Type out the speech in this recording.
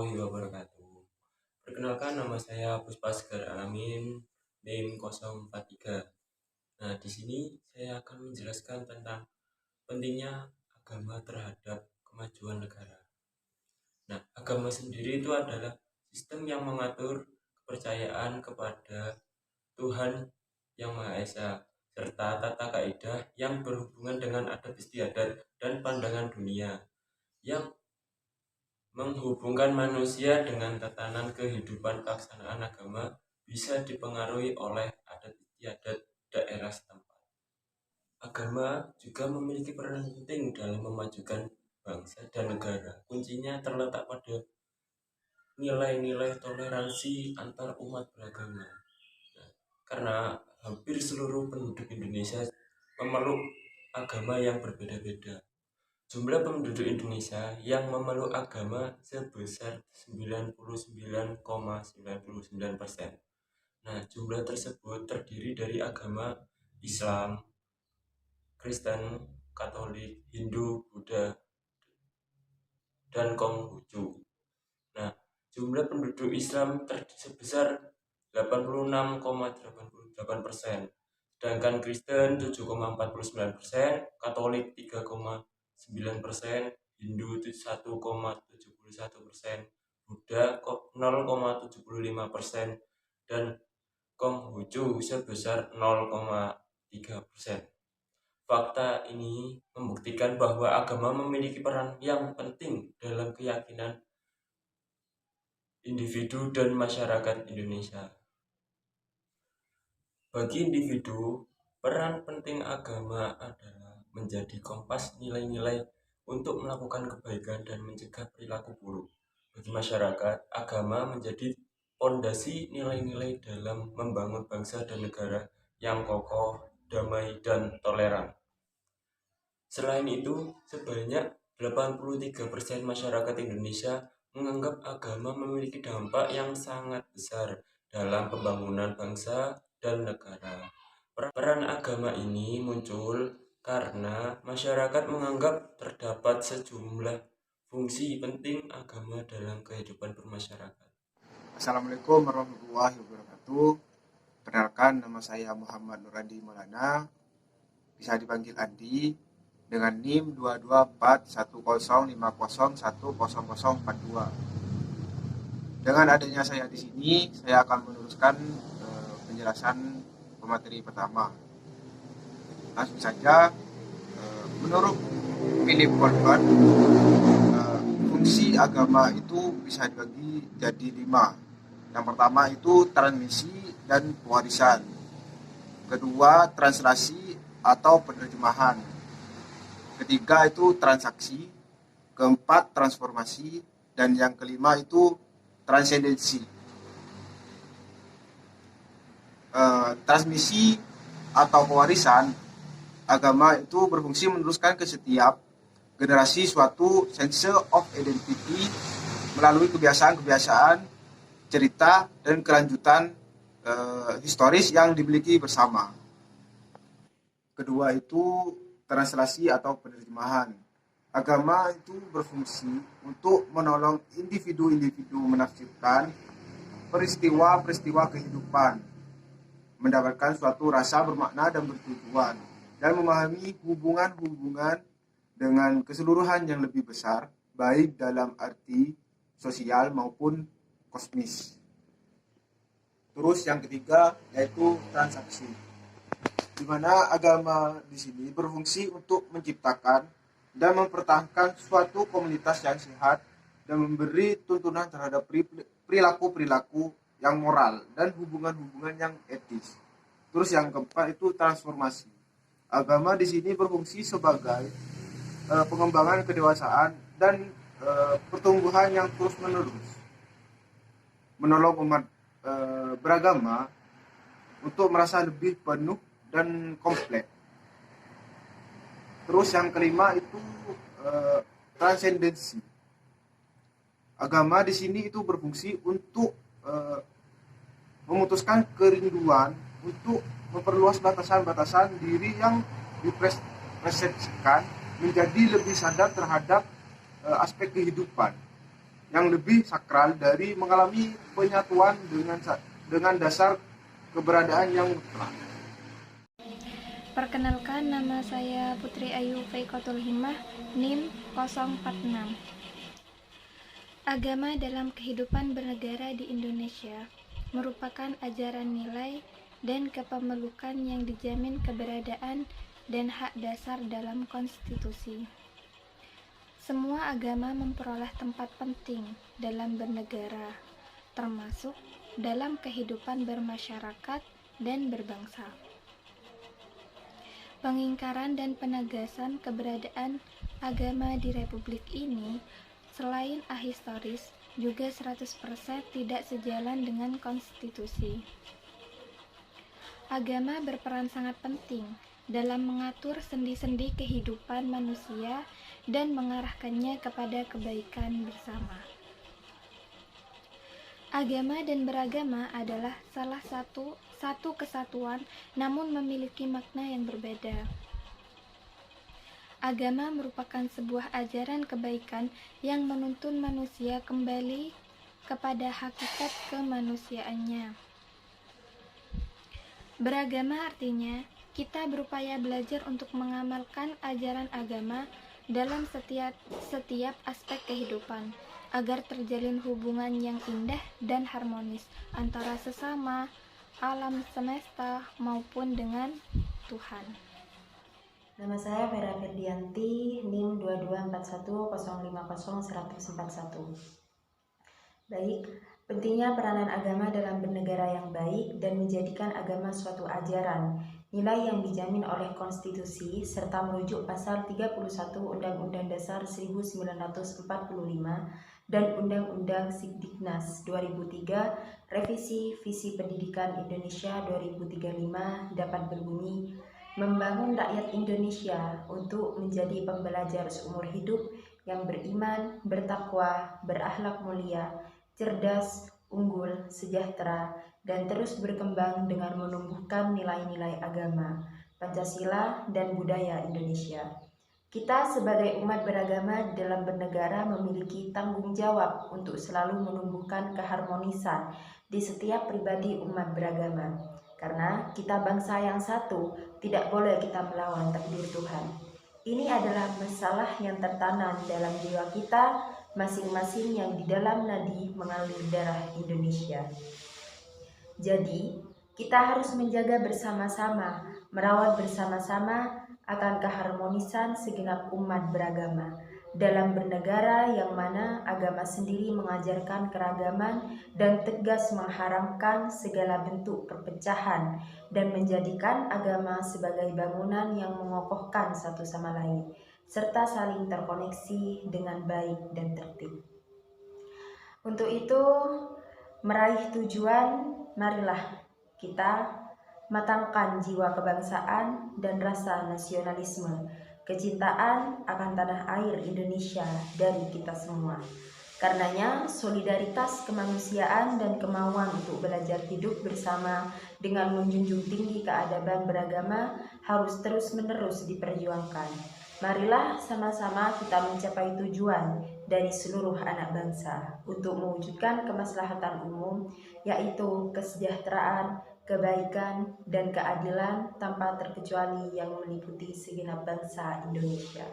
warahmatullahi wabarakatuh. Perkenalkan, nama saya Puspaskar Amin, NIM 043. Nah, di sini saya akan menjelaskan tentang pentingnya agama terhadap kemajuan negara. Nah, agama sendiri itu adalah sistem yang mengatur kepercayaan kepada Tuhan Yang Maha Esa, serta tata kaidah yang berhubungan dengan adat istiadat dan pandangan dunia yang menghubungkan manusia dengan tatanan kehidupan. Pelaksanaan agama bisa dipengaruhi oleh adat istiadat daerah setempat. Agama juga memiliki peran penting dalam memajukan bangsa dan negara. Kuncinya terletak pada nilai-nilai toleransi antar umat beragama. Nah, karena hampir seluruh penduduk Indonesia memeluk agama yang berbeda-beda. Jumlah penduduk Indonesia yang memeluk agama sebesar 99,99%. Nah, jumlah tersebut terdiri dari agama Islam, Kristen, Katolik, Hindu, Buddha, dan Konghucu. Nah, jumlah penduduk Islam sebesar 86,88%, sedangkan Kristen 7,49%, Katolik 3,9%, Hindu 1,71%, Buddha 0,75%, dan Konghucu sebesar 0,3%. Fakta ini membuktikan bahwa agama memiliki peran yang penting dalam keyakinan individu dan masyarakat Indonesia. Bagi individu, peran penting agama adalah menjadi kompas nilai-nilai untuk melakukan kebaikan dan mencegah perilaku buruk. Bagi masyarakat, agama menjadi fondasi nilai-nilai dalam membangun bangsa dan negara yang kokoh, damai, dan toleran. Selain itu, sebanyak 83% masyarakat Indonesia menganggap agama memiliki dampak yang sangat besar dalam pembangunan bangsa dan negara. Peran agama ini muncul karena masyarakat menganggap terdapat sejumlah fungsi penting agama dalam kehidupan bermasyarakat. Assalamualaikum warahmatullahi wabarakatuh. Perkenalkan, nama saya Muhammad Nuradi Maulana, bisa dipanggil Andi, dengan NIM 22410501042. Dengan adanya saya di sini, saya akan meneruskan penjelasan pemateri pertama. Langsung saja, menurut Philip Goldberg, fungsi agama itu bisa dibagi jadi 5. Yang pertama itu transmisi dan pewarisan. Kedua, translasi atau penerjemahan. Ketiga itu transaksi. Keempat, transformasi. Dan yang kelima itu transendensi. Transmisi atau pewarisan agama itu berfungsi meneruskan ke setiap generasi suatu sense of identity melalui kebiasaan-kebiasaan, cerita, dan kelanjutan historis yang dimiliki bersama. Kedua itu translasi atau penerjemahan. Agama itu berfungsi untuk menolong individu-individu menafsirkan peristiwa-peristiwa kehidupan, mendapatkan suatu rasa bermakna dan bertujuan, dan memahami hubungan-hubungan dengan keseluruhan yang lebih besar, baik dalam arti sosial maupun kosmis. Terus yang ketiga yaitu transaksi, di mana agama di sini berfungsi untuk menciptakan dan mempertahankan suatu komunitas yang sehat dan memberi tuntunan terhadap perilaku-perilaku yang moral dan hubungan-hubungan yang etis. Terus yang keempat itu transformasi. Agama di sini berfungsi sebagai pengembangan kedewasaan dan pertumbuhan yang terus-menerus, menolong umat beragama untuk merasa lebih penuh dan kompleks. Terus yang kelima itu transendensi. Agama di sini itu berfungsi untuk memutuskan kerinduan untuk memperluas batasan-batasan diri yang dipersepsikan menjadi lebih sadar terhadap aspek kehidupan yang lebih sakral dari mengalami penyatuan dengan dasar keberadaan yang mutlak. Perkenalkan, nama saya Putri Ayu Faikotul Himmah, NIM 046. Agama dalam kehidupan bernegara di Indonesia merupakan ajaran nilai dan kepemilikan yang dijamin keberadaan dan hak dasar dalam konstitusi. Semua agama memperoleh tempat penting dalam bernegara, termasuk dalam kehidupan bermasyarakat dan berbangsa. Pengingkaran dan penegasan keberadaan agama di Republik ini selain ahistoris juga 100% tidak sejalan dengan konstitusi. Agama berperan sangat penting dalam mengatur sendi-sendi kehidupan manusia dan mengarahkannya kepada kebaikan bersama. Agama dan beragama adalah salah satu kesatuan, namun memiliki makna yang berbeda. Agama merupakan sebuah ajaran kebaikan yang menuntun manusia kembali kepada hakikat kemanusiaannya. Beragama artinya kita berupaya belajar untuk mengamalkan ajaran agama dalam setiap aspek kehidupan, agar terjalin hubungan yang indah dan harmonis antara sesama, alam semesta, maupun dengan Tuhan. Nama saya Vera Ferdianti, NIM 2241050141. Baik, pentingnya peranan agama dalam bernegara yang baik dan menjadikan agama suatu ajaran, nilai yang dijamin oleh konstitusi, serta merujuk pasal 31 Undang-Undang Dasar 1945 dan Undang-Undang Sidiknas 2003, Revisi Visi Pendidikan Indonesia 2035 dapat berbunyi, membangun rakyat Indonesia untuk menjadi pembelajar seumur hidup yang beriman, bertakwa, berakhlak mulia, cerdas, unggul, sejahtera, dan terus berkembang dengan menumbuhkan nilai-nilai agama, Pancasila, dan budaya Indonesia. Kita sebagai umat beragama dalam bernegara memiliki tanggung jawab untuk selalu menumbuhkan keharmonisan di setiap pribadi umat beragama. Karena kita bangsa yang satu, tidak boleh kita melawan takdir Tuhan. Ini adalah masalah yang tertanam dalam jiwa kita masing-masing yang di dalam nadi mengalir darah Indonesia. Jadi, kita harus menjaga bersama-sama, merawat bersama-sama akan keharmonisan segenap umat beragama dalam bernegara yang mana agama sendiri mengajarkan keragaman dan tegas mengharamkan segala bentuk perpecahan dan menjadikan agama sebagai bangunan yang mengokohkan satu sama lain serta saling terkoneksi dengan baik dan tertib. Untuk itu, meraih tujuan, marilah kita matangkan jiwa kebangsaan dan rasa nasionalisme, kecintaan akan tanah air Indonesia dari kita semua. Karenanya, solidaritas kemanusiaan dan kemauan untuk belajar hidup bersama dengan menjunjung tinggi keadaban beragama harus terus-menerus diperjuangkan. Marilah sama-sama kita mencapai tujuan dari seluruh anak bangsa untuk mewujudkan kemaslahatan umum, yaitu kesejahteraan, kebaikan, dan keadilan tanpa terkecuali yang meliputi segenap bangsa Indonesia.